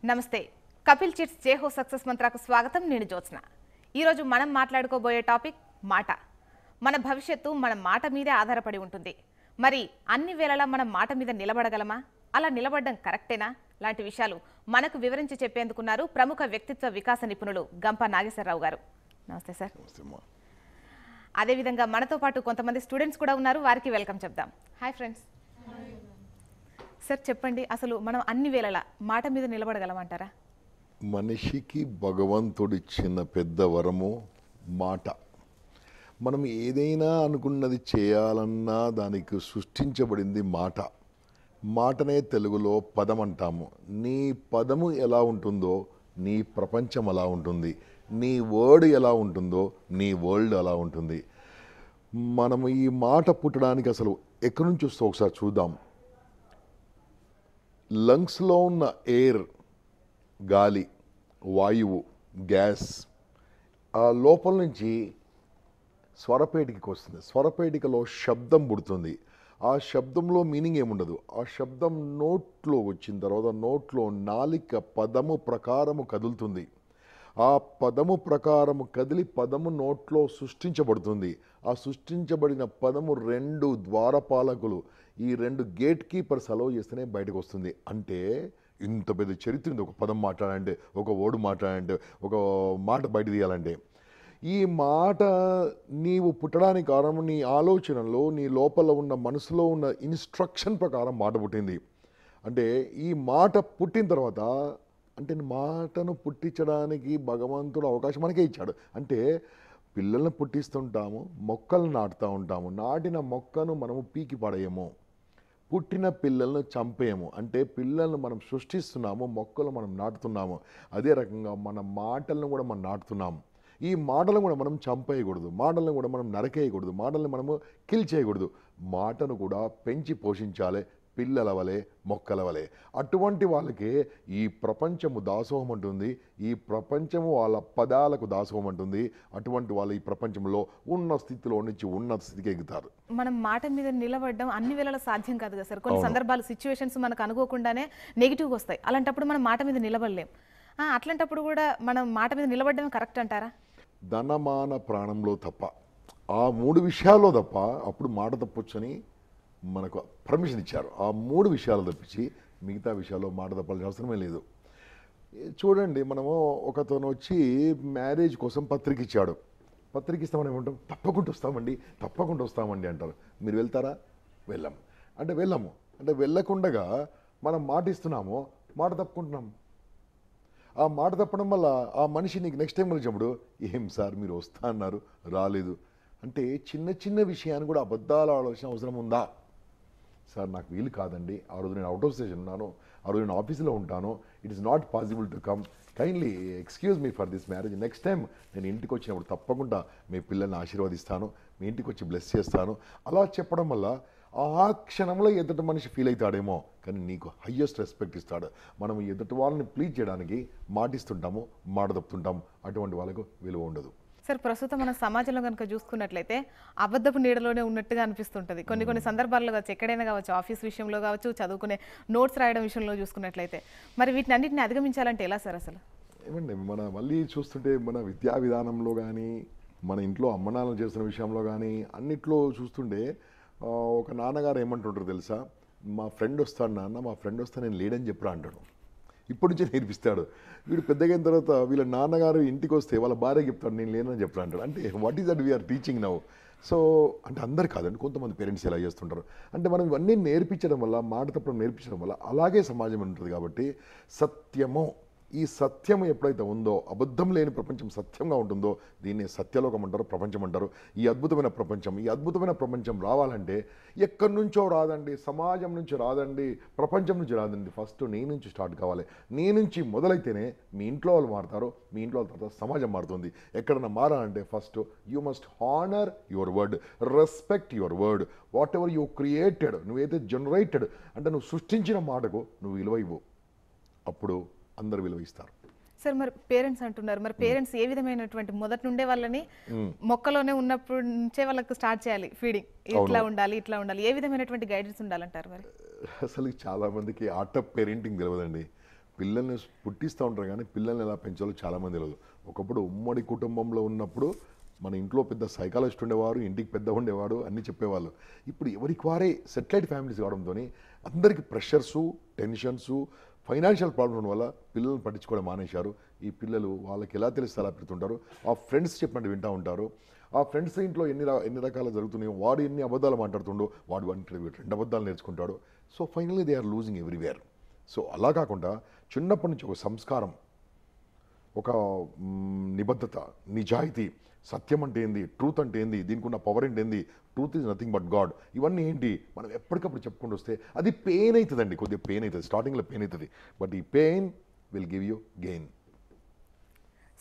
నమస్తే Kapil chits జేహో success మంత్రాకు స్వాగతం. నేను జ్యోత్స్న. ఈరోజు మనం మాట్లాడుకోబోయే టాపిక్ మాట. మన భవిష్యత్తు మన మాట మీదే ఆధారపడి ఉంటుంది. మరి అన్ని వేళలా మనం మాట మీద నిలబడగలమా? అలా నిలబడడం కరెక్టేనా? లాంటి విషయాలు మనకు వివరించి చెప్పేందుకున్నారు ప్రముఖ వ్యక్తిత్వ వికాస నిపుణులు గంప నాగేశ్వరరావు గారు. నమస్తే సార్. అదేవిధంగా మనతో పాటు కొంతమంది స్టూడెంట్స్ కూడా ఉన్నారు, వారికి వెల్కమ్ చెప్దాం. Hi friends. సార్ చెప్పండి, అసలు మనం అన్ని వేళలా మాట మీద నిలబడగలమంటారా? మనిషికి భగవంతుడిచ్చిన పెద్ద వరము మాట. మనం ఏదైనా అనుకున్నది చేయాలన్నా దానికి సృష్టించబడింది మాట. మాటనే తెలుగులో పదం అంటాము. నీ పదము ఎలా ఉంటుందో నీ ప్రపంచం అలా ఉంటుంది. నీ వర్డ్ ఎలా ఉంటుందో నీ వరల్డ్ అలా ఉంటుంది. మనము ఈ మాట పుట్టడానికి అసలు ఎక్కడి నుంచి వస్తుందో ఒకసారి చూద్దాం. లంగ్స్లో ఉన్న ఎయిర్, గాలి, వాయువు, గ్యాస్ ఆ లోపల నుంచి స్వరపేటికకి వస్తుంది. స్వరపేటికలో శబ్దం పుడుతుంది. ఆ శబ్దంలో మీనింగ్ ఏముండదు. ఆ శబ్దం నోట్లో వచ్చిన తర్వాత నోట్లో నాలిక పదము ప్రకారము కదులుతుంది. ఆ పదము ప్రకారము కదిలి పదము నోట్లో సృష్టించబడుతుంది. ఆ సృష్టించబడిన పదము రెండు ద్వారపాలకులు, ఈ రెండు గేట్ కీపర్స్ అలౌ చేస్తేనే బయటకు వస్తుంది. అంటే ఇంత పెద్ద చరిత్ర ఉంది ఒక పదం మాట్లాడాలంటే, ఒక వర్డ్ మాట్లాడాలంటే, ఒక మాట బయట తీయాలంటే. ఈ మాట నీవు పుట్టడానికి కారణం నీ ఆలోచనలో, నీ లోపల ఉన్న మనసులో ఉన్న ఇన్స్ట్రక్షన్ ప్రకారం మాట పుట్టింది. అంటే ఈ మాట పుట్టిన తర్వాత అంటే మాటను పుట్టించడానికి భగవంతుడు అవకాశం మనకే ఇచ్చాడు. అంటే పిల్లల్ని పుట్టిస్తుంటాము, మొక్కలు నాటుతూ ఉంటాము. నాటిన మొక్కను మనము పీకి పడేయము, పుట్టిన పిల్లలను చంపేయము. అంటే పిల్లలను మనం సృష్టిస్తున్నాము, మొక్కలు మనం నాటుతున్నాము. అదే రకంగా మన మాటలను కూడా మనం నాటుతున్నాము. ఈ మాటలను కూడా మనం చంపేయకూడదు, మాటలను కూడా మనం నరకేయకూడదు, మాటలను మనము కిల్ చేయకూడదు. మాటను కూడా పెంచి పోషించాలి, పిల్లల వలె, మొక్కల వలె. అటువంటి వాళ్ళకే ఈ ప్రపంచము దాసోహం అంటుంది. ఈ ప్రపంచము వాళ్ళ పదాలకు దాసోహం అంటుంది. అటువంటి వాళ్ళు ఈ ప్రపంచంలో ఉన్న స్థితిలో నుంచి ఉన్నత స్థితికి ఎగుతారు. మనం మాట మీద నిలబడడం అన్ని వేళలా సాధ్యం కాదు కదా సార్. కొన్ని సందర్భాలు, సిచ్యువేషన్స్ మనకు అనుకోకుండానే నెగిటివ్గా వస్తాయి. అలాంటప్పుడు మనం మాట మీద నిలబడలేం. అట్లాంటప్పుడు కూడా మనం మాట మీద నిలబడడం కరెక్ట్ అంటారా? ధనమాన ప్రాణంలో తప్ప, ఆ మూడు విషయాల్లో తప్ప అప్పుడు మాట తప్పొచ్చని మనకు పర్మిషన్ ఇచ్చారు. ఆ మూడు విషయాలు తప్పించి మిగతా విషయాల్లో మాట తప్పాల్సిన అవసరమే లేదు. చూడండి, మనము ఒకతను వచ్చి మ్యారేజ్ కోసం పత్రిక ఇచ్చాడు. పత్రిక ఇస్తామని ఏమంటాం? తప్పకుండా వస్తామండి అంటారు. మీరు వెళ్తారా? వెళ్ళాము. అంటే వెళ్ళాము అంటే వెళ్ళకుండగా మనం మాట ఇస్తున్నాము, మాట తప్పుకుంటున్నాము. ఆ మాట తప్పడం వల్ల ఆ మనిషి నీకు నెక్స్ట్ టైం కలిసినప్పుడు, ఏం సార్ మీరు వస్తా అన్నారు రాలేదు అంటే, చిన్న చిన్న విషయాన్ని కూడా అబద్ధాలు ఆలోచన అవసరం ఉందా? సార్ నాకు వీలు కాదండి, ఆ రోజు నేను అవుట్ ఆఫ్ స్టేషన్ ఉన్నాను, ఆ రోజు నేను ఆఫీస్లో ఉంటాను, it is not possible to come, kindly excuse me for this marriage. Next time నేను ఇంటికి వచ్చినప్పుడు తప్పకుండా మీ పిల్లల్ని ఆశీర్వదిస్తాను, మీ ఇంటికి వచ్చి బ్లెస్ చేస్తాను. అలా చెప్పడం వల్ల ఆ క్షణంలో ఎదుటి మనిషి ఫీల్ అవుతాడేమో, కానీ నీకు హయ్యెస్ట్ రెస్పెక్ట్ ఇస్తాడు. మనం ఎదుటి వాళ్ళని ప్లీజ్ చేయడానికి మాటిస్తుంటాము, మాట తప్పుతుంటాము. అటువంటి వాళ్ళకు విలువ ఉండదు. సార్, ప్రస్తుతం మన సమాజంలో కనుక చూసుకున్నట్లయితే అబద్ధపు నీడలోనే ఉన్నట్టుగా అనిపిస్తుంటుంది. కొన్ని సందర్భాల్లో కావచ్చు, ఎక్కడైనా కావచ్చు, ఆఫీస్ విషయంలో కావచ్చు, చదువుకునే నోట్స్ రాయడం విషయంలో చూసుకున్నట్లయితే, మరి వీటిని అన్నింటిని అధిగమించాలంటే ఎలా సార్ అసలు? ఏమండి, మన మళ్ళీ చూస్తుంటే మన విద్యా విధానంలో కానీ, మన ఇంట్లో అమ్మనాన్నలు చేస్తున్న విషయంలో కానీ అన్నిట్లో చూస్తుంటే ఒక నాన్నగారు ఏమంటుంటారు తెలుసా? మా ఫ్రెండ్ వస్తాడు నాన్న, మా ఫ్రెండ్ వస్తే నేను లేడని చెప్పరా అంటాడు. ఇప్పటి నుంచే నేర్పిస్తాడు. వీడు పెద్దగా అయిన తర్వాత వీళ్ళ నాన్నగారు ఇంటికి వస్తే వాళ్ళ భార్య చెప్తాడు నేను లేనని చెప్పరా అంటాడు. అంటే what is that we're teaching now? So అంటే అందరు కాదండి, కొంతమంది పేరెంట్స్ ఇలా చేస్తుంటారు. అంటే మనం ఇవన్నీ నేర్పించడం వల్ల, మాట తప్పడం నేర్పించడం వల్ల అలాగే సమాజం ఉంటుంది. కాబట్టి సత్యము, ఈ సత్యం ఎప్పుడైతే ఉందో, అబద్ధం లేని ప్రపంచం సత్యంగా ఉంటుందో, దీన్ని సత్యలోకం అంటారు, ప్రపంచం అంటారు. ఈ అద్భుతమైన ప్రపంచం రావాలంటే ఎక్కడి నుంచో రాదండి, సమాజం నుంచి రాదండి, ప్రపంచం నుంచి రాదండి. ఫస్ట్ నీ నుంచి స్టార్ట్ కావాలి. నీ నుంచి మొదలైతేనే మీ ఇంట్లో వాళ్ళు మారుతారు, మీ ఇంట్లో వాళ్ళ తర్వాత సమాజం మారుతుంది. ఎక్కడన్నా మారాలంటే first you must honour your word, respect your word. What ever you created, నువ్వైతే జనరేటెడ్ అంటే నువ్వు సృష్టించిన మాటకు నువ్వు విలువ ఇవ్వు, అప్పుడు అందరు విలువ ఇస్తారు. సార్, మరి పేరెంట్స్ అంటున్నారు, మరి పేరెంట్స్ ఏ విధమైనటువంటి మొదటి నుండే వాళ్ళని మొక్కలోనే ఉన్నప్పుడు నుంచే వాళ్ళకి స్టార్ట్ చేయాలి ఫీడింగ్, ఇట్లా ఉండాలి ఇట్లా ఉండాలి, ఏ విధమైనటువంటి గైడెన్స్ ఉండాలంటారు? మరి అసలు చాలా మందికి ఆర్ట్ ఆఫ్ పేరెంటింగ్ తెలియదండి. పిల్లల్ని పుట్టిస్తూ ఉంటారు కానీ పిల్లల్ని ఎలా పెంచాలో చాలామంది తెలియదు. ఒకప్పుడు ఉమ్మడి కుటుంబంలో ఉన్నప్పుడు మన ఇంట్లో పెద్ద సైకాలజిస్ట్ ఉండేవారు, ఇంటికి పెద్ద ఉండేవాడు, అన్నీ చెప్పేవాళ్ళు. ఇప్పుడు ఎవరికి వారే సెటిలైట్ ఫ్యామిలీస్ కావడంతో అందరికీ ప్రెషర్సు, టెన్షన్సు, ఫైనాన్షియల్ ప్రాబ్లమ్స్ వల్ల పిల్లల్ని పట్టించుకోవడం మానేశారు. ఈ పిల్లలు వాళ్ళకి ఎలా తెలిస్తే అలా పెడుతుంటారు. ఆ ఫ్రెండ్స్ చెప్పినట్టు వింటూ ఉంటారు. ఆ ఫ్రెండ్స్ ఇంట్లో ఎన్ని రకాలు జరుగుతున్నాయో, వాడు ఎన్ని అబద్ధాలు మాట్లాడుతుండో వాడు రెండు అబద్ధాలు నేర్చుకుంటాడు. So finally they are losing everywhere. So అలా కాకుండా చిన్నప్పటి నుంచి ఒక సంస్కారం, ఒక నిబద్ధత, నిజాయితీ, సత్యం అంటే ఏంది, ట్రూత్ అంటే ఏంది, దీనికి ఉన్న పవర్ ఏంటి, truth is nothing but God, ఇవన్నీ ఏంటి మనం ఎప్పటికప్పుడు చెప్పుకుంటూ వస్తే అది పెయిన్ అవుతుందండి. కొద్దిగా పెయిన్ అవుతుంది, స్టార్టింగ్లో పెయిన్ అవుతుంది, బట్ ఈ pain will give you gain.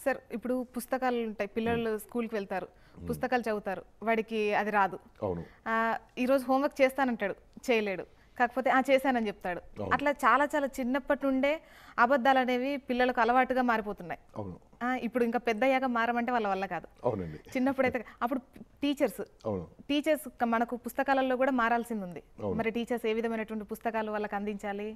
Sir ఇప్పుడు పుస్తకాలు ఉంటాయి, పిల్లలు స్కూల్కి వెళ్తారు, పుస్తకాలు చదువుతారు, వాడికి అది రాదు. అవును. ఈరోజు హోంవర్క్ చేస్తానంటాడు, చేయలేడు, కాకపోతే చేశానని చెప్తాడు. అట్లా చాలా చాలా చిన్నప్పటి నుండే అబద్ధాలు అనేవి పిల్లలకు అలవాటుగా మారిపోతున్నాయి. అవును. ఇప్పుడు ఇంకా పెద్ద అయ్యాక మారమంటే వాళ్ళ వల్ల కాదు. అవునండి. చిన్నప్పుడైతే అప్పుడు టీచర్స్ మనకు పుస్తకాలలో కూడా మారాల్సింది ఉంది. మరి టీచర్స్ ఏ విధమైనటువంటి పుస్తకాలు వాళ్ళకి అందించాలి?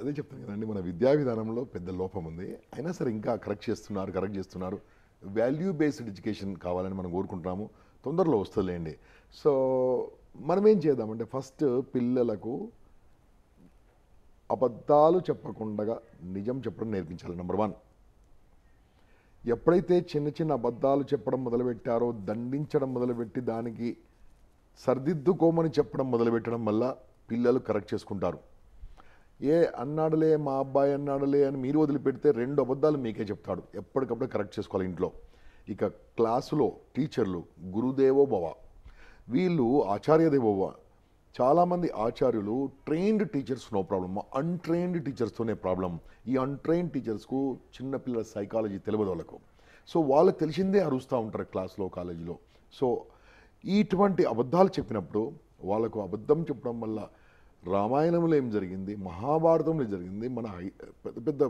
అదే చెప్తాను కదండి, మన విద్యా విధానంలో పెద్ద లోపం ఉంది. అయినా సరే ఇంకా కరెక్ట్ చేస్తున్నారు. వాల్యూ బేస్డ్ ఎడ్యుకేషన్ కావాలని మనం కోరుకుంటున్నాము. తొందరలో వస్తుందిలేండి. సో మనం ఏం చేద్దామంటే ఫస్ట్ పిల్లలకు అబద్ధాలు చెప్పకుండా నిజం చెప్పడం నేర్పించాలి. నెంబర్ 1. ఎప్పుడైతే చిన్న చిన్న అబద్ధాలు చెప్పడం మొదలుపెట్టారో, దండించడం మొదలుపెట్టి దానికి సరిదిద్దుకోమని చెప్పడం మొదలుపెట్టడం వల్ల పిల్లలు కరెక్ట్ చేసుకుంటారు. అన్నాడులే మా అబ్బాయి అన్నాడులే అని మీరు వదిలిపెడితే 2 అబద్ధాలు మీకే చెప్తాడు. ఎప్పటికప్పుడు కరెక్ట్ చేసుకోవాలి ఇంట్లో. ఇక క్లాసులో టీచర్లు గురుదేవో భవ, వీళ్ళు ఆచార్యదేవోభవ. చాలామంది ఆచార్యులు trained teachers no problem, untrained టీచర్స్తోనే ప్రాబ్లం. ఈ అన్ట్రైన్డ్ టీచర్స్కు చిన్నపిల్లల సైకాలజీ తెలియదు వాళ్ళకు. సో వాళ్ళకి తెలిసిందే అరుస్తూ ఉంటారు క్లాస్లో, కాలేజీలో. సో ఇటువంటి అబద్ధాలు చెప్పినప్పుడు వాళ్ళకు అబద్ధం చెప్పడం వల్ల రామాయణంలో ఏం జరిగింది, మహాభారతంలో జరిగింది, మన పెద్ద పెద్ద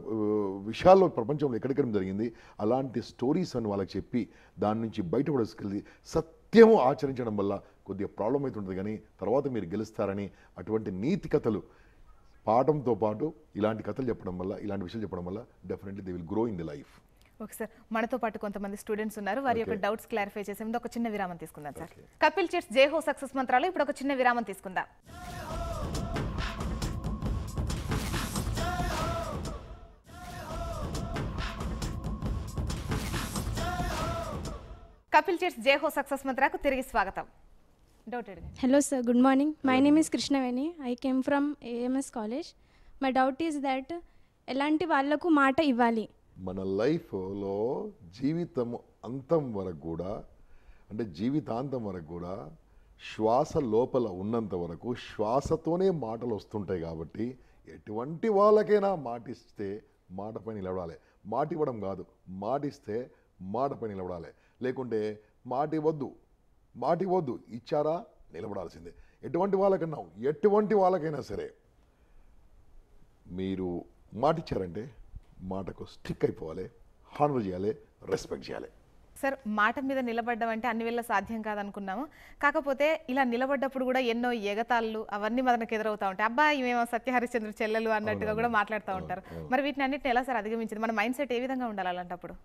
విషయాల్లో ప్రపంచంలో ఎక్కడెక్కడ జరిగింది, అలాంటి స్టోరీస్ అని వాళ్ళకి చెప్పి దాని నుంచి బయటపడేసుకెళ్ళి సత్యము ఆచరించడం వల్ల కొద్దిగా ప్రాబ్లం అవుతుంటుంది. కానీ తర్వాత మీరు గెలుస్తారని అటువంటి నీతి కథలు పాఠంతో పాటు ఇలాంటి కథలు చెప్పడం వల్ల, ఇలాంటి విషయాలు చెప్పడం వల్ల definitely they will grow in the life. Okay sir, మనతో పాటు కొంతమంది స్టూడెంట్స్ ఉన్నారు. వారి యొక్క డౌట్స్ క్లారిఫై చేసే ముందు ఒక చిన్న విరామం తీసుకుందాం సార్. కపిల్ చిట్స్ జేహో సక్సెస్ మంత్రాలు ఇప్పుడు ఒక చిన్న విరామం తీసుకుందాం. కపిల్ చిట్స్ జేహో సక్సెస్ మంత్రాకు తిరిగి స్వాగతం. Hello sir, good morning. My name is Krishnaveni. I came from AMS college. My doubt is that ఎలాంటి వాళ్ళకు మాట ఇవ్వాలి? మన లైఫ్లో జీవితం అంతం వరకు కూడా, అంటే జీవితాంతం వరకు కూడా శ్వాస లోపల ఉన్నంత వరకు శ్వాసతోనే మాటలు వస్తుంటాయి. కాబట్టి ఎటువంటి వాళ్ళకైనా మాటిస్తే మాటపై నిలబడాలి. మాట ఇవ్వడం కాదు, మాటిస్తే మాటపై నిలబడాలి. లేకుంటే మాట ఇవ్వద్దు, ఇచ్చారా నిలబడాల్సిందే. ఎటువంటి వాళ్ళకైనా సరే మీరు మాట ఇచ్చారంటే మాటకు స్టిక్ అయిపోవాలి, హానర్ చేయాలి, రెస్పెక్ట్ చేయాలి. సార్, మాట మీద నిలబడ్డం అంటే అన్ని వేళ సాధ్యం కాదనుకున్నాము. కాకపోతే ఇలా నిలబడ్డప్పుడు కూడా ఎన్నో ఎగతాళ్ళు అవన్నీ మనకు ఎదురవుతూ ఉంటాయి. అబ్బా ఇవేమో సత్యహరిశ్చంద్ర చెల్లెలు అన్నట్టుగా కూడా మాట్లాడుతూ ఉంటారు. మరి వీటిని అన్నిటిని ఎలా సార్ అధిగమించింది? మన మైండ్ సెట్ ఏ విధంగా ఉండాలి అలాంటప్పుడు?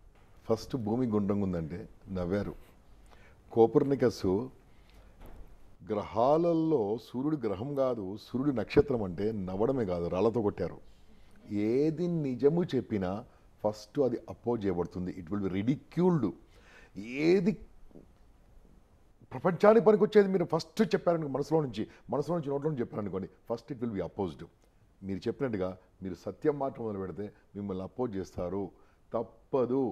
ఫస్ట్ భూమి గుండ్రంగా ఉందంటే నవ్వారు. కోపర్నికస్ గ్రహాలలో సూర్యుడు గ్రహం కాదు, సూర్యుడు నక్షత్రం అంటే నవ్వడమే కాదు, రాళ్లతో కొట్టారు. ఏది నిజము చెప్పినా ఫస్ట్ అది అపోజ్ చేయబడుతుంది. It will be ridiculed. ఏది ప్రపంచానికి పనికొచ్చేది మీరు ఫస్ట్ చెప్పారనుకో, మనసులో నుంచి నోట్లో నుంచి చెప్పారనుకోండి, first it will be opposed. మీరు చెప్పినట్టుగా మీరు సత్యం మాట మొదలు పెడితే మిమ్మల్ని అపోజ్ చేస్తారు. తప్పదు.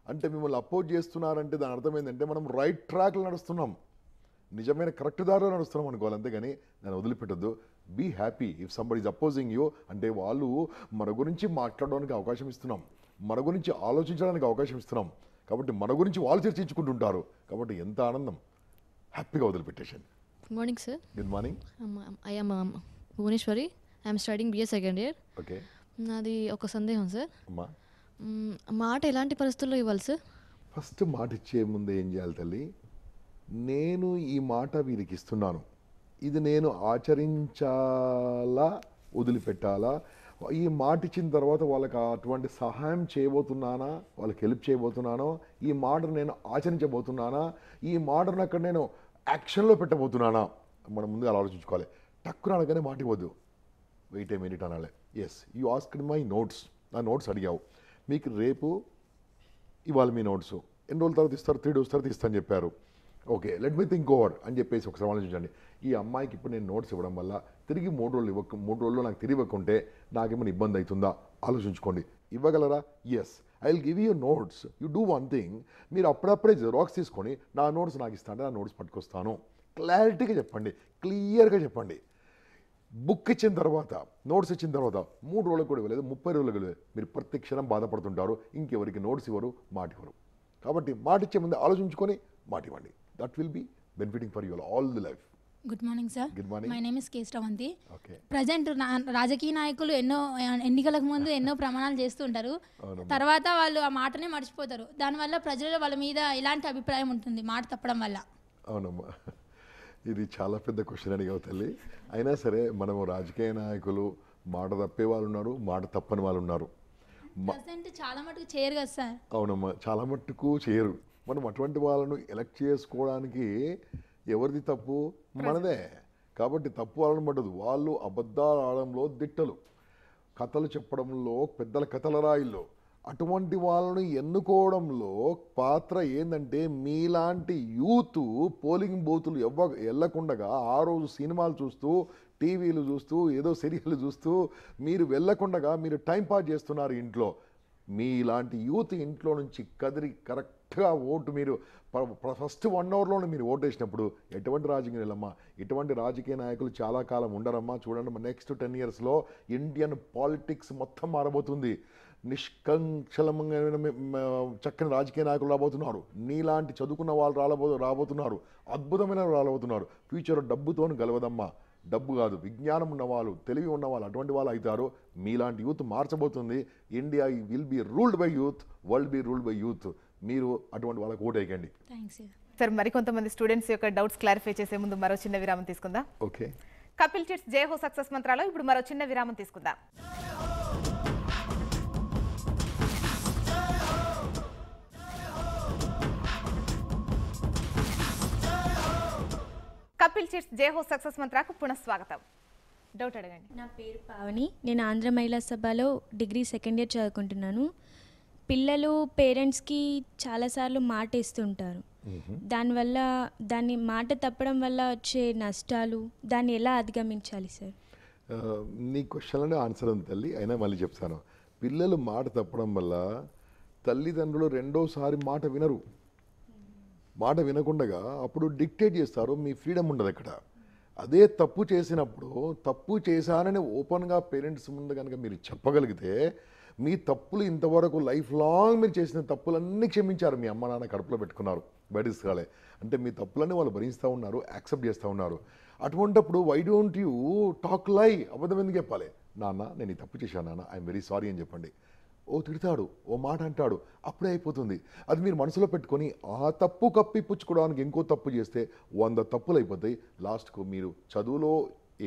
అంటే మిమ్మల్ని అపోజ్ చేస్తున్నారంటే దాని అర్థం ఏంటంటే మనం రైట్ ట్రాక్లో నడుస్తున్నాం, నిజమైన కరెక్ట్ దారిలో నడుస్తున్నాం అనుకోవాలి. అంతేగాని దాన్ని వదిలిపెట్టద్దు. Be happy if somebody is opposing you. అంటే వాళ్ళు మన గురించి మాట్లాడడానికి అవకాశం ఇస్తున్నాం, మన గురించి ఆలోచించడానికి అవకాశం ఇస్తున్నాం. కాబట్టి మన గురించి వాళ్ళు చర్చించుకుంటుంటారు. కాబట్టి ఎంత ఆనందం, హ్యాపీగా వదిలిపెట్టేసండి. Good morning sir. Good morning. I am Bhuvaneshwari. I'm studying BA second year. Okay. నాది ఒక సందేహం సార్. అమ్మా, మాట ఎలాంటి పరిస్థితుల్లో ఇవ్వాలి సార్? ఫస్ట్ మాట ఇచ్చే ముందు ఏం చేయాలి తల్లి, నేను ఈ మాట వీరికి ఇస్తున్నాను, ఇది నేను ఆచరించాలా వదిలిపెట్టాలా, ఈ మాట ఇచ్చిన తర్వాత వాళ్ళకి అటువంటి సహాయం చేయబోతున్నానా, వాళ్ళకి హెల్ప్ చేయబోతున్నానో, ఈ మాటను నేను ఆచరించబోతున్నానా, ఈ మాటను అక్కడ నేను యాక్షన్లో పెట్టబోతున్నానా, మనం ముందుగా ఆలోచించుకోవాలి. టక్కున అనగానే మాట ఇవ్వద్దు, వెయిట్ ఏ మినిట్ అనాలి. Yes, you asked my notes, నా నోట్స్ అడిగావు, మీకు రేపు ఇవాళ మీ నోట్స్ ఎన్ని రోజుల తర్వాత ఇస్తారు, 3 days తర్వాత ఇస్తాను చెప్పారు. Okay, let me think over అని చెప్పేసి ఒకసారి ఆలోచించండి. ఈ అమ్మాయికి ఇప్పుడు నేను నోట్స్ ఇవ్వడం వల్ల తిరిగి 3 రోజుల్లో నాకు తిరిగి ఇవ్వకుంటే నాకేమైనా ఇబ్బంది అవుతుందా ఆలోచించుకోండి. ఇవ్వగలరా? Yes, I will give you notes, you do one thing. మీరు అప్పుడప్పుడే జిరాక్స్ తీసుకొని నా నోట్స్ నాకు ఇస్తాను, నా నోట్స్ పట్టుకొస్తాను. క్లారిటీగా చెప్పండి, క్లియర్గా చెప్పండి. బుక్ ఇచ్చిన తర్వాత, నోట్స్ ఇచ్చిన తర్వాత 3 రోజులకు కూడా ఇవ్వలేదు, 30 రోజులకు ఇవ్వలేదు, మీరు ప్రతి క్షణం బాధపడుతుంటారు. ఇంకెవరికి నోట్స్ ఇవ్వరు, మాట ఇవ్వరు. కాబట్టి మాట ఇచ్చే ముందు ఆలోచించుకొని మాట ఇవ్వండి. That will be benefiting for your all the life. Good morning sir. Good morning. My name is K Sravanthi. Okay. Present రాజకీయ నాయకులు ఎన్నో ఎన్నికలకు ముందు ఎన్నో ప్రమాణాలు చేస్తూ ఉంటారు. తర్వాత వాళ్ళు ఆ మాటనే మర్చిపోతారు. దానివల్ల ప్రజల వాళ్ళ మీద ఎలాంటి అభిప్రాయం ఉంటుంది మాట తప్పడం వల్ల? అవునమ్మా, ఇది చాలా పెద్ద క్వశ్చన్ అడిగావు తల్లి. అయినా సరే మనము రాజకీయ నాయకులు మాట తప్పే వాళ్ళు ఉన్నారు, మాట తప్పని వాళ్ళు ఉన్నారు. ప్రజెంట్ చాలా మటుకు చేయరు కదా సార్? అవునమ్మా, చాలా మట్టుకు చేయరు. మనం అటువంటి వాళ్ళను ఎలక్ట్ చేసుకోవడానికి ఎవరిది తప్పు? మనదే. కాబట్టి తప్పు వాళ్ళని పడ్డదు. వాళ్ళు అబద్ధాలు ఆడడంలో దిట్టలు, కథలు చెప్పడంలో పెద్దల కథల రాయిల్లో. అటువంటి వాళ్ళని ఎన్నుకోవడంలో పాత్ర ఏంటంటే, మీలాంటి యూత్ పోలింగ్ బూతులు వెళ్ళకుండగా ఆ రోజు సినిమాలు చూస్తూ, టీవీలు చూస్తూ, ఏదో సీరియల్ చూస్తూ మీరు వెళ్ళకుండగా మీరు టైం పాస్ చేస్తున్నారు ఇంట్లో. మీలాంటి యూత్ ఇంట్లో నుంచి కదిరి కరెక్ట్గా ఓటు మీరు ఫస్ట్ 1 hourలోనే మీరు ఓటు వేసినప్పుడు ఎటువంటి రాజకీయాలమ్మా, ఇటువంటి రాజకీయ నాయకులు చాలా కాలం ఉండరమ్మా. చూడండి, నెక్స్ట్ 10 yearsలో ఇండియన్ పాలిటిక్స్ మొత్తం మారబోతుంది. నిష్కంక్షలమైన చక్కని రాజకీయ నాయకులు రాబోతున్నారు. నీలాంటి చదువుకున్న వాళ్ళు రాబోతున్నారు. అద్భుతమైన రాబోతున్నారు. ఫ్యూచర్ డబ్బుతో గెలవదమ్మా, డబ్బు కాదు, విజ్ఞానం ఉన్నవాళ్ళు, తెలివి ఉన్నవాళ్ళు అటువంటి వాళ్ళు అవుతారు. మీలాంటి యూత్ మార్చబోతుంది. India will be ruled by youth, world be ruled by youth. మీరు అటువంటి వాళ్ళకి ఓటు వేయకండి. Thanks sir. మరికొంతమంది స్టూడెంట్స్ యొక్క డౌట్స్ క్లారిఫై చేసే ముందు మరో చిన్న విరామం తీసుకుందాం. ఓకే. కపిల్ చిట్స్ జై హో సక్సెస్ మంత్రాలో ఇప్పుడు మరో చిన్న విరామం తీసుకుందాం. కపిల్ చిట్స్ జై హో సక్సెస్ మంత్రాకు పునఃస్వాగతం. డౌట్ అడగండి. నా పేరు పావని, నేను ఆంధ్ర మహిళా సభలో డిగ్రీ 2nd year చదువుకుంటున్నాను. పిల్లలు పేరెంట్స్కి చాలాసార్లు మాట ఇస్తుంటారు. దానివల్ల దాన్ని మాట తప్పడం వల్ల వచ్చే నష్టాలు, దాన్ని ఎలా అధిగమించాలి సార్? నీ క్వశ్చన్లోనే ఆన్సర్ ఉంది తల్లి, అయినా మళ్ళీ చెప్తాను. పిల్లలు మాట తప్పడం వల్ల తల్లిదండ్రులు రెండోసారి మాట వినరు. మాట వినకుండగా అప్పుడు డిక్టేట్ చేస్తారు, మీ ఫ్రీడమ్ ఉండదు అక్కడ. అదే తప్పు చేసినప్పుడు, తప్పు చేశానని ఓపెన్గా పేరెంట్స్ ముందు కనుక మీరు చెప్పగలిగితే, మీ తప్పులు ఇంతవరకు లైఫ్ లాంగ్ మీరు చేసిన తప్పులన్నీ క్షమించారు. మీ అమ్మ నాన్న కడుపులో పెట్టుకున్నారు, బయట తీసుకురాలే అంటే మీ తప్పులన్నీ వాళ్ళు భరిస్తూ ఉన్నారు, యాక్సెప్ట్ చేస్తూ ఉన్నారు. అటువంటప్పుడు వై డోంట్ యూ టాక్ లై? అబద్ధం ఎందుకు చెప్పాలి? నాన్న నేను ఈ తప్పు చేశాను నాన్న, ఐఎమ్ వెరీ సారీ అని చెప్పండి. ఓ తిడతాడు, ఓ మాట అంటాడు, అప్పుడే అయిపోతుంది. అది మీరు మనసులో పెట్టుకొని ఆ తప్పు కప్పిపుచ్చుకోవడానికి ఇంకో తప్పు చేస్తే 100 తప్పులు అయిపోతాయి. లాస్ట్కు మీరు చదువులో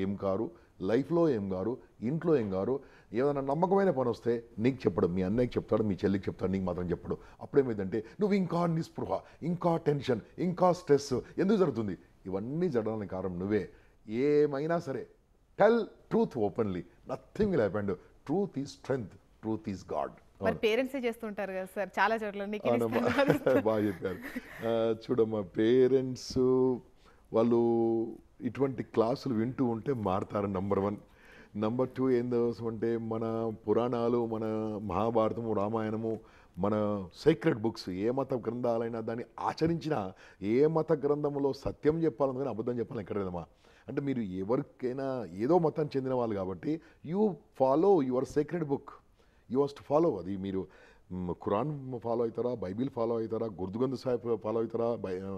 ఏం కారు, లైఫ్లో ఏం కారు, ఇంట్లో ఏం కారు. ఏదైనా నమ్మకమైన పని వస్తే నీకు చెప్పడం, మీ అన్నయ్యకి చెప్తాడు, మీ చెల్లికి చెప్తాడు, నీకు మాత్రం చెప్పడు. అప్పుడేమైందంటే నువ్వు ఇంకా నిస్పృహ, ఇంకా టెన్షన్, ఇంకా స్ట్రెస్ ఎందుకు జరుగుతుంది? ఇవన్నీ జరగడానికి కారణం నువ్వే. ఏమైనా సరే tell truth openly, nothing will happen. Truth is strength, truth is God. మరి పేరెంట్సే చేస్తుంటారు కదా సార్ చాలా చోట్ల. బాగా చెప్పారు. చూడమ్మా, పేరెంట్స్ వాళ్ళు ఇటువంటి క్లాసులు వింటూ ఉంటే మారుతారు. నంబర్ 1. నంబర్ 2 ఏందోసం అంటే మన పురాణాలు, మన మహాభారతము, రామాయణము, మన సీక్రెట్ బుక్స్, ఏ మత గ్రంథాలైనా దాన్ని ఆచరించినా, ఏ మత గ్రంథంలో సత్యం చెప్పాలని కానీ అబద్ధం చెప్పాలని ఎక్కడ లేదమ్మా. అంటే మీరు ఎవరికైనా ఏదో మతానికి చెందిన వాళ్ళు కాబట్టి you follow your secret book, you was to follow. అది మీరు ఖురాన్ ఫాలో అవుతారా, బైబిల్ ఫాలో అవుతారా, గుర్దుగంధ సాహిబ్ ఫాలో అవుతారా,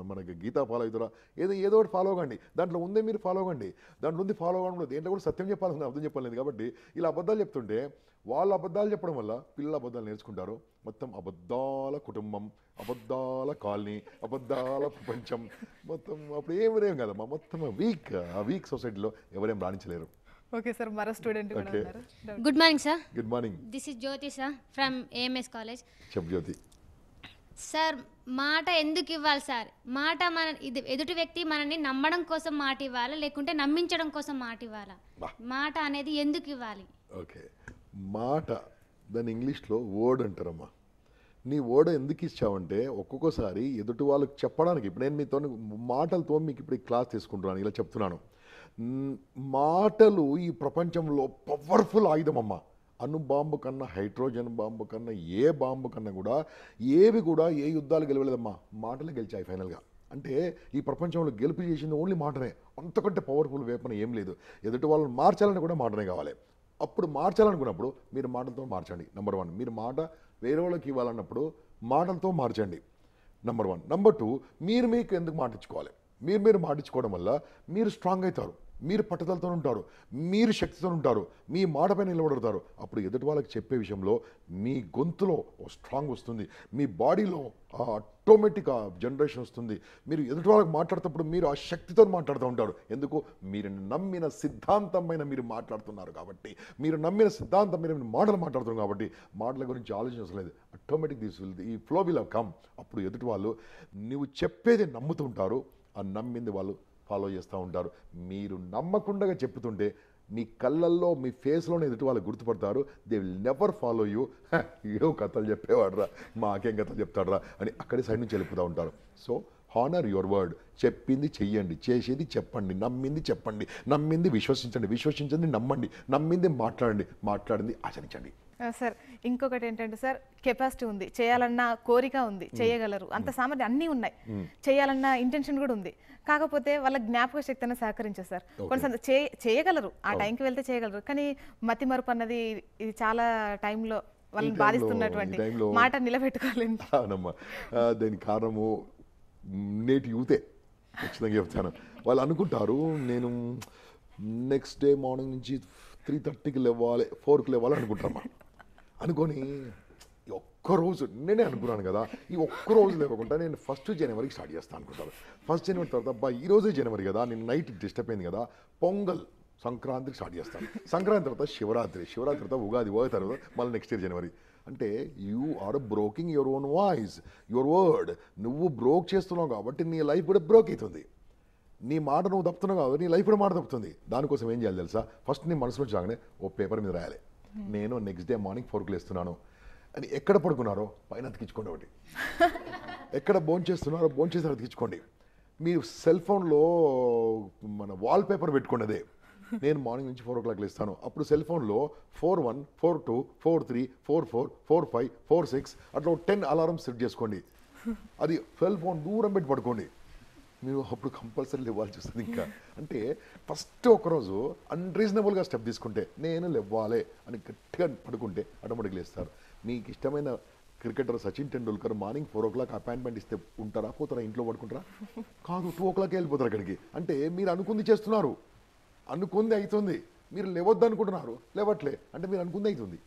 మనకి గీత ఫాలో అవుతారా, ఏదో ఒకటి ఫాలో కండి. దాంట్లో ఉందే మీరు ఫాలో కండి. దాంట్లో ఉంది ఫాలో కావడం, దేంట్లో కూడా సత్యం చెప్పాలని అర్థం చెప్పలేదు. కాబట్టి ఇలా అబద్ధాలు చెప్తుంటే వాళ్ళు అబద్ధాలు చెప్పడం వల్ల పిల్లలు అబద్ధాలు నేర్చుకుంటారు. మొత్తం అబద్ధాల కుటుంబం, అబద్ధాల కాలనీ, అబద్ధాల ప్రపంచం మొత్తం. అప్పుడు ఏం కదమ్మా, మొత్తం వీక్ సొసైటీలో ఎవరేం రాణించలేరు. ఓకే సార్, మరో స్టూడెంట్ కూడా Okay. ఉన్నారు. Good morning sir, good morning. This is Jyothi sir from AMS college. చెప్పు జ్యోతి. సార్, మాట ఎందుకు ఇవ్వాలి సార్? మాట ఎదుటి వ్యక్తి మనల్ని నమ్మడం కోసం మాట ఇవ్వాలా, లేకుంటే నమ్మించడం కోసం మాట ఇవ్వాలా? మాట అనేది ఎందుకు ఇవ్వాలి? ఓకే, మాట దాని ఇంగ్లీష్లో వర్డ్ అంటారమ్మా. నీ వర్డ్ ఎందుకు ఇచ్చావంటే ఒక్కొక్కసారి ఎదుటి వాళ్ళకి చెప్పడానికి, ఇప్పుడు నేను మీతో మాటలతో మీకు ఇప్పుడు ఈ క్లాస్ తీసుకుంటున్నాను, ఇలా చెప్తున్నాను. మాటలు ఈ ప్రపంచంలో పవర్ఫుల్ ఆయుధం అమ్మా. అణుబాంబు కన్నా, హైడ్రోజన్ బాంబు కన్నా, ఏ బాంబు కన్నా కూడా ఏవి కూడా ఏ యుద్ధాలు గెలవలేదమ్మా, మాటలే గెలిచాయి ఫైనల్గా. అంటే ఈ ప్రపంచంలో గెలుపు చేసింది ఓన్లీ మాటనే, అంతకంటే పవర్ఫుల్ వేపన ఏం లేదు. ఎదుటి వాళ్ళని మార్చాలని కూడా మాటనే కావాలి. అప్పుడు మార్చాలనుకున్నప్పుడు మీరు మాటలతో మార్చండి. నెంబర్ 1, మీరు మాట వేరే వాళ్ళకి ఇవ్వాలన్నప్పుడు మాటలతో మార్చండి. నెంబర్ 1. నెంబర్ 2, మీరు మీకు ఎందుకు మాటించుకోవాలి? మీరు మాటించుకోవడం వల్ల మీరు స్ట్రాంగ్ అవుతారు, మీరు పట్టుదలతో ఉంటారు, మీరు శక్తితో ఉంటారు, మీ మాటపై నిలబడతారు. అప్పుడు ఎదుటి వాళ్ళకి చెప్పే విషయంలో మీ గొంతులో స్ట్రాంగ్ వస్తుంది, మీ బాడీలో ఆటోమేటిక్ జనరేషన్ వస్తుంది. మీరు ఎదుటి వాళ్ళకి మాట్లాడేటప్పుడు మీరు ఆ శక్తితో మాట్లాడుతూ ఉంటారు. ఎందుకు? మీరు నమ్మిన సిద్ధాంతమైన మీరు మాట్లాడుతున్నారు కాబట్టి, మీరు నమ్మిన సిద్ధాంతం మీద మీరు మాటలు మాట్లాడుతున్నారు కాబట్టి మాటల గురించి ఆలోచించలేదు. ఆటోమేటిక్ ఈ ఫ్లో విల్ హావ్ కమ్. అప్పుడు ఎదుటి వాళ్ళు నువ్వు చెప్పేది నమ్ముతుంటారు, ఆ నమ్మింది వాళ్ళు ఫాలో చేస్తూ ఉంటారు. మీరు నమ్మకుండా చెప్పుతుంటే మీ కళ్ళల్లో, మీ ఫేస్లోనే ఎదుటి వాళ్ళు గుర్తుపడతారు. They will never follow you. ఏవో కథలు చెప్పేవాడ్రా, మాకేం కథలు చెప్తాడ్రా అని అక్కడి సైడ్ నుంచి వెళ్ళిపోతూ ఉంటారు. So honour your word. చెప్పింది చెయ్యండి, చేసేది చెప్పండి, నమ్మింది చెప్పండి, నమ్మింది విశ్వసించండి, విశ్వసించండి నమ్మండి, నమ్మింది మాట్లాడండి, మాట్లాడింది ఆచరించండి. సార్, ఇంకొకటి ఏంటంటే సార్, కెపాసిటీ ఉంది, చేయాలన్న కోరిక ఉంది, చేయగలరు, అంత సామర్థ్యం అన్నీ ఉన్నాయి, చేయాలన్న ఇంటెన్షన్ కూడా ఉంది. కాకపోతే వాళ్ళ జ్ఞాపక శక్తి అనేది సహకరించదు సార్. కొన్నిసార్లు చేయగలరు, ఆ టైంకి వెళ్తే చేయగలరు, కానీ మతి మరుపు అన్నది ఇది చాలా టైంలో వాళ్ళని బాధిస్తున్నటువంటి మాట నిలబెట్టుకోలేండి. అవునమ్మా, దానికి కారణము నేటి యూతే. ఖచ్చితంగా చెప్తాను. వాళ్ళు అనుకుంటారు నేను నెక్స్ట్ డే మార్నింగ్ నుంచి 3:30కి లేవాలి, 4కి లేవాలి అనుకుంటారమ్మా. అనుకొని ఒక్కరోజు నేనే అనుకున్నాను కదా, ఈ ఒక్కరోజు లేకుండా నేను 1 జనవరికి స్టార్ట్ చేస్తాను అనుకుంటాను. 1 జనవరి తర్వాత అబ్బా ఈరోజే జనవరి కదా, నేను నైట్ డిస్టర్బ్ అయింది కదా, పొంగల్ సంక్రాంతికి స్టార్ట్ చేస్తాను. సంక్రాంతి తర్వాత శివరాత్రి తర్వాత ఉగాది తర్వాత మళ్ళీ నెక్స్ట్ ఇయర్ జనవరి. అంటే you are broking your own voice, your word. నువ్వు బ్రోక్ చేస్తున్నావు కాబట్టి నీ లైఫ్ కూడా బ్రోక్ అవుతుంది. నీ మాట నువ్వు తప్పుతున్నావు కాబట్టి నీ లైఫ్ కూడా మాట తప్పుతుంది. దానికోసం ఏం చేయాలి తెలుసా? ఫస్ట్ నీ మనసులో చాగానే ఓ పేపర్ మీద రాయాలి, నేను నెక్స్ట్ డే మార్నింగ్ 4కి లేస్తున్నాను అని. ఎక్కడ పడుకున్నారో పైన అతికించుకోండి ఒకటి, ఎక్కడ భోంచేస్తున్నారో భోంచేసి అతికించుకోండి. మీ సెల్ ఫోన్లో మన వాల్ పేపర్ పెట్టుకోండి, అదే నేను మార్నింగ్ నుంచి 4 o'clock లేస్తాను. అప్పుడు సెల్ ఫోన్లో 41, 42, 43, 44, 45, 46 అట్లా 10 అలారం సెట్ చేసుకోండి. అది సెల్ ఫోన్ దూరం పెట్టి పడుకోండి. మీరు అప్పుడు కంపల్సరీ లేవాల్సి వస్తుంది. ఇంకా అంటే ఫస్ట్ ఒకరోజు అన్రీజనబుల్గా స్టెప్ తీసుకుంటే, నేను లేవాలి అని గట్టిగా పడుకుంటే ఆటోమేటిక్గా లేస్తారు. మీకు ఇష్టమైన cricketer Sachin Tendulkar morning 4 o'clock appointment ఇస్తే ఉంటారా, పోతారా, ఇంట్లో పడుకుంటారా? కాదు, 2 o'clock వెళ్ళిపోతారు అక్కడికి. అంటే మీరు అనుకుంది చేస్తున్నారు, అనుకుంది అవుతుంది. మీరు లేవద్దు అనుకుంటున్నారు, లేవట్లే. అంటే మీరు అనుకుంది అవుతుంది.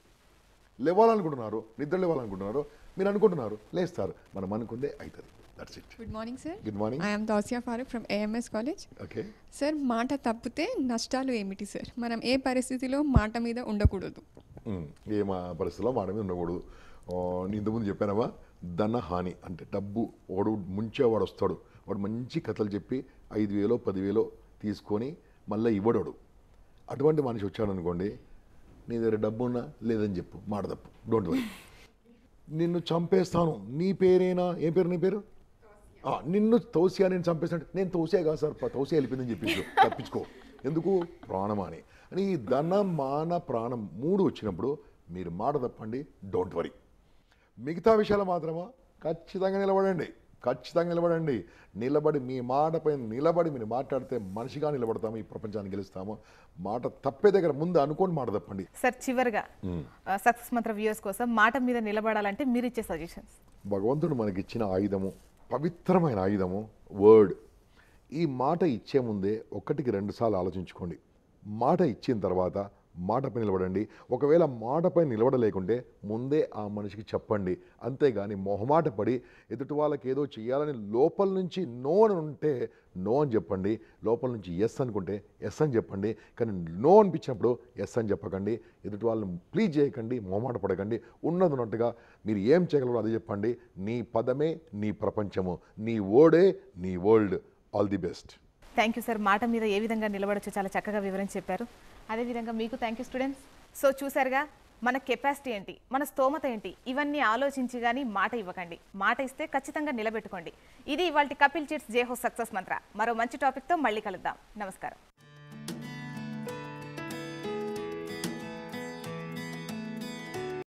లేవాలనుకుంటున్నారు, నిద్ర లేవాలనుకుంటున్నారు, మీరు అనుకుంటున్నారు, లేస్తారు. మనం అనుకుందే అవుతుంది. That's it. Good morning sir. Good morning. I'm Dausiya Farooq from AMS college. Okay sir, మాట తప్పితే నష్టాలు ఏమిటి సార్? మనం ఏ పరిస్థితిలో మాట మీద ఉండకూడదు? ఏ పరిస్థితిలో మాట మీద ఉండకూడదు. ఇంతకుముందు చెప్పానవా, ధన హాని అంటే డబ్బు. వాడు ముంచేవాడు వస్తాడు, వాడు మంచి కథలు చెప్పి 5,000 10,000 తీసుకొని మళ్ళీ ఇవ్వడాడు. అటువంటి మనిషి వచ్చాడు అనుకోండి, నీ దగ్గర డబ్బు ఉన్నా లేదని చెప్పు, మాట తప్పు. Don't worry. నిన్ను చంపేస్తాను, నీ పేరేనా, ఏం పేరు నీ పేరు, నిన్ను తోసియా, నేను చంపేస్తాను. నేను తోసే కాదు సార్, తోసే వెళ్ళిపోయిందని చెప్పించు, తప్పించుకో. ఎందుకు? ప్రాణమాని అని. ఈ ధనం, మాన, ప్రాణం 3 వచ్చినప్పుడు మీరు మాట తప్పండి, డోంట్ వరీ. మిగతా విషయాలు మాత్రమా ఖచ్చితంగా నిలబడండి, ఖచ్చితంగా నిలబడండి. నిలబడి మీ మాటపై నిలబడి మీరు మాట్లాడితే మనిషిగా నిలబడతాము, ఈ ప్రపంచాన్ని గెలుస్తాము. మాట తప్పే దగ్గర ముందు అనుకోని మాట తప్పండి. సార్, చివరిగా సక్సెస్ మంత్ర వ్యూవర్స్ కోసం మాట మీద నిలబడాలంటే మీరు ఇచ్చే సజెషన్స్? భగవంతుడు మనకిచ్చిన ఆయుధము, పవిత్రమైన ఆయుధము వర్డ్. ఈ మాట ఇచ్చే ముందే 1కి 2 సార్లు ఆలోచించుకోండి. మాట ఇచ్చిన తర్వాత మాటపై నిలబడండి. ఒకవేళ మాటపై నిలబడలేకుంటే ముందే ఆ మనిషికి చెప్పండి. అంతేగాని మొహమాట పడి ఎదుటి వాళ్ళకి ఏదో చేయాలని లోపల నుంచి నో అని ఉంటే నో అని చెప్పండి. లోపల నుంచి ఎస్ అనుకుంటే ఎస్ అని చెప్పండి. కానీ నో అనిపించినప్పుడు ఎస్ అని చెప్పకండి. ఎదుటి వాళ్ళని ప్లీజ్ చేయకండి, మొహమాట పడకండి. ఉన్నట్టుగా మీరు ఏం చేయగలరో అది చెప్పండి. నీ పదమే నీ ప్రపంచము, నీ వర్డే నీ world. All the best. Thank you sir. మాట మీద ఏ విధంగా నిలబడొచ్చో చాలా చక్కగా వివరించి చెప్పారు. అదేవిధంగా మీకు థ్యాంక్ యూ స్టూడెంట్స్. సో చూసారుగా మన కెపాసిటీ ఏంటి, మన స్తోమత ఏంటి, ఇవన్నీ ఆలోచించి కానీ మాట ఇవ్వకండి. మాట ఇస్తే ఖచ్చితంగా నిలబెట్టుకోండి. ఇది ఇవాల్టి కపిల్ చిట్స్ జే హో సక్సెస్ మంత్ర. మరో మంచి టాపిక్తో మళ్ళీ కలుద్దాం. నమస్కారం.